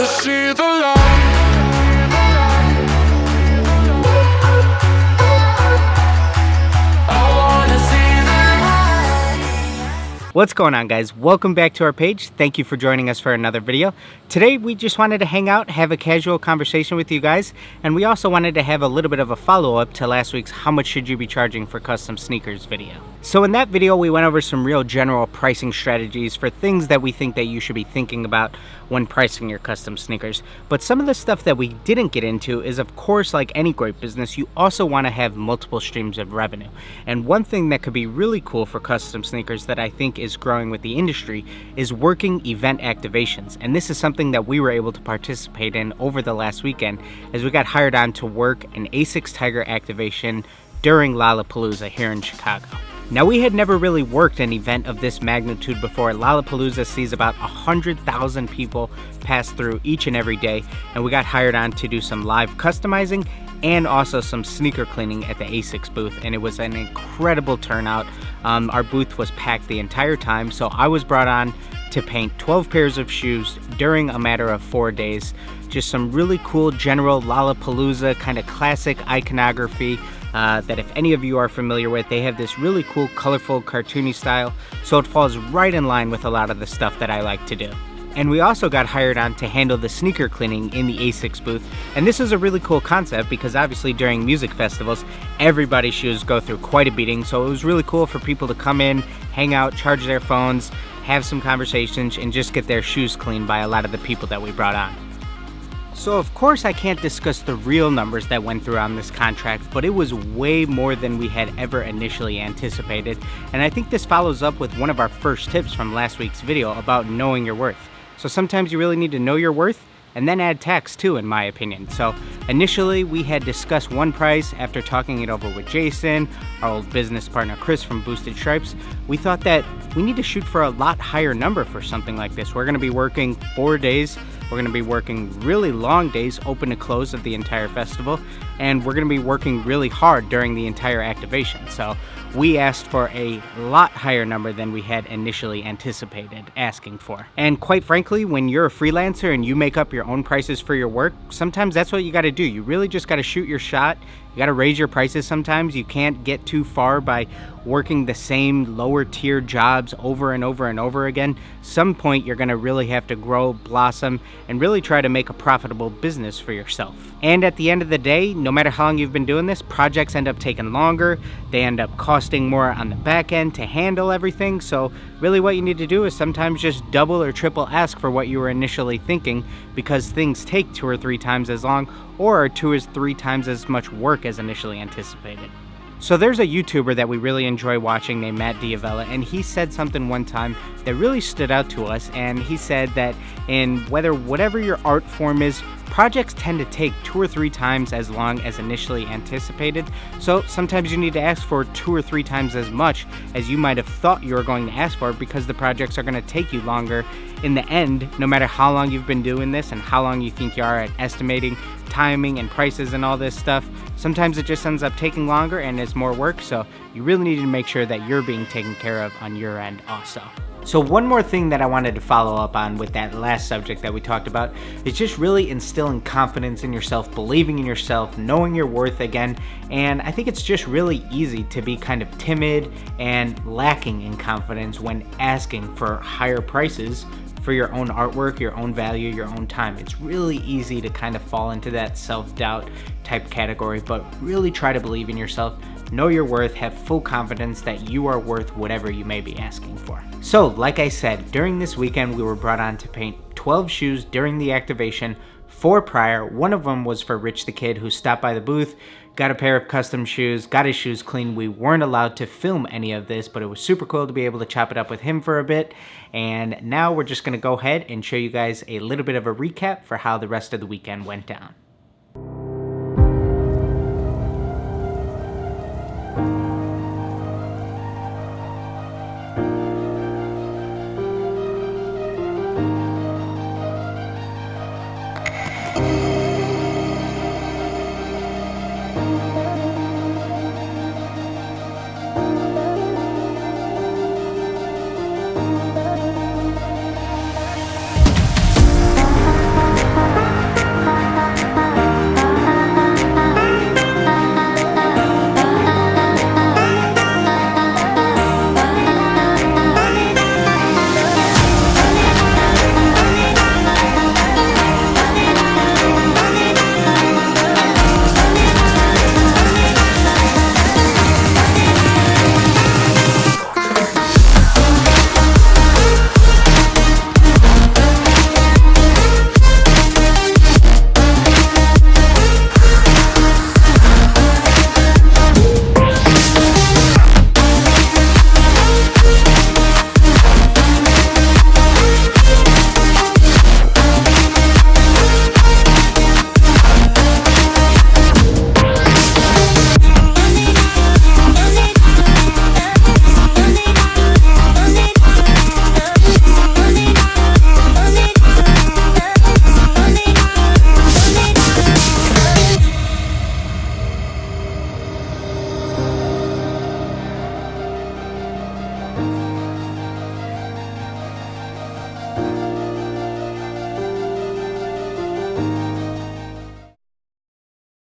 see the light. What's going on, guys? Welcome back to our page. Thank you for joining us for another video. Today we just wanted to hang out, have a casual conversation with you guys, and we also wanted to have a little bit of a follow-up to last week's how much should you be charging for custom sneakers video. So in that video we went over some real general pricing strategies for things that we think that you should be thinking about when pricing your custom sneakers. But some of the stuff that we didn't get into is, of course, like any great business, you also want to have multiple streams of revenue. And one thing that could be really cool for custom sneakers that I think is growing with the industry is working event activations. And this is something that we were able to participate in over the last weekend as we got hired on to work an A6 Tiger activation during Lollapalooza here in Chicago. Now, we had never really worked an event of this magnitude before. Lollapalooza sees about 100,000 people pass through each and every day, and we got hired on to do some live customizing and also some sneaker cleaning at the A6 booth, and it was an incredible turnout. Our booth was packed the entire time, so I was brought on to paint 12 pairs of shoes during a matter of 4 days. Just some really cool general Lollapalooza kind of classic iconography that if any of you are familiar with, they have this really cool, colorful, cartoony style, so it falls right in line with a lot of the stuff that I like to do. And we also got hired on to handle the sneaker cleaning in the A6 booth. And this is a really cool concept because obviously during music festivals, everybody's shoes go through quite a beating. So it was really cool for people to come in, hang out, charge their phones, have some conversations, and just get their shoes cleaned by a lot of the people that we brought on. So of course I can't discuss the real numbers that went through on this contract, but it was way more than we had ever initially anticipated. And I think this follows up with one of our first tips from last week's video about knowing your worth. So sometimes you really need to know your worth and then add tax too, in my opinion. So initially we had discussed one price. After talking it over with Jason, our old business partner Chris from Boosted Stripes, we thought that we need to shoot for a lot higher number for something like this. We're gonna be working 4 days. We're going to be working really long days, open to close of the entire festival, and we're going to be working really hard during the entire activation. So we asked for a lot higher number than we had initially anticipated asking for. And quite frankly, when you're a freelancer and you make up your own prices for your work, sometimes that's what you got to do. You really just got to shoot your shot. You got to raise your prices sometimes. You can't get too far by working the same lower tier jobs over and over and over again. Some point you're going to really have to grow, blossom, and really try to make a profitable business for yourself. And at the end of the day, no matter how long you've been doing this, projects end up taking longer. They end up costing more on the back end to handle everything. So really what you need to do is sometimes just double or triple ask for what you were initially thinking, because things take 2 or 3 times as long or 2 or 3 times as much work as initially anticipated. So there's a YouTuber that we really enjoy watching named Matt Diavella, and he said something one time that really stood out to us. And he said that in whatever your art form is, projects tend to take 2 or 3 times as long as initially anticipated. So sometimes you need to ask for 2 or 3 times as much as you might have thought you were going to ask for, because the projects are going to take you longer in the end, no matter how long you've been doing this and how long you think you are at estimating timing and prices and all this stuff. Sometimes it just ends up taking longer and it's more work, so you really need to make sure that you're being taken care of on your end also. So one more thing that I wanted to follow up on with that last subject that we talked about is just really instilling confidence in yourself, believing in yourself, knowing your worth again. And I think it's just really easy to be kind of timid and lacking in confidence when asking for higher prices for your own artwork, your own value, your own time. It's really easy to kind of fall into that self-doubt type category, but really try to believe in yourself, know your worth, have full confidence that you are worth whatever you may be asking for. So, like I said, during this weekend, we were brought on to paint 12 shoes during the activation, 4 prior. One of them was for Rich the Kid, who stopped by the booth, got a pair of custom shoes, got his shoes cleaned. We weren't allowed to film any of this, but it was super cool to be able to chop it up with him for a bit. And now we're just gonna go ahead and show you guys a little bit of a recap for how the rest of the weekend went down. you.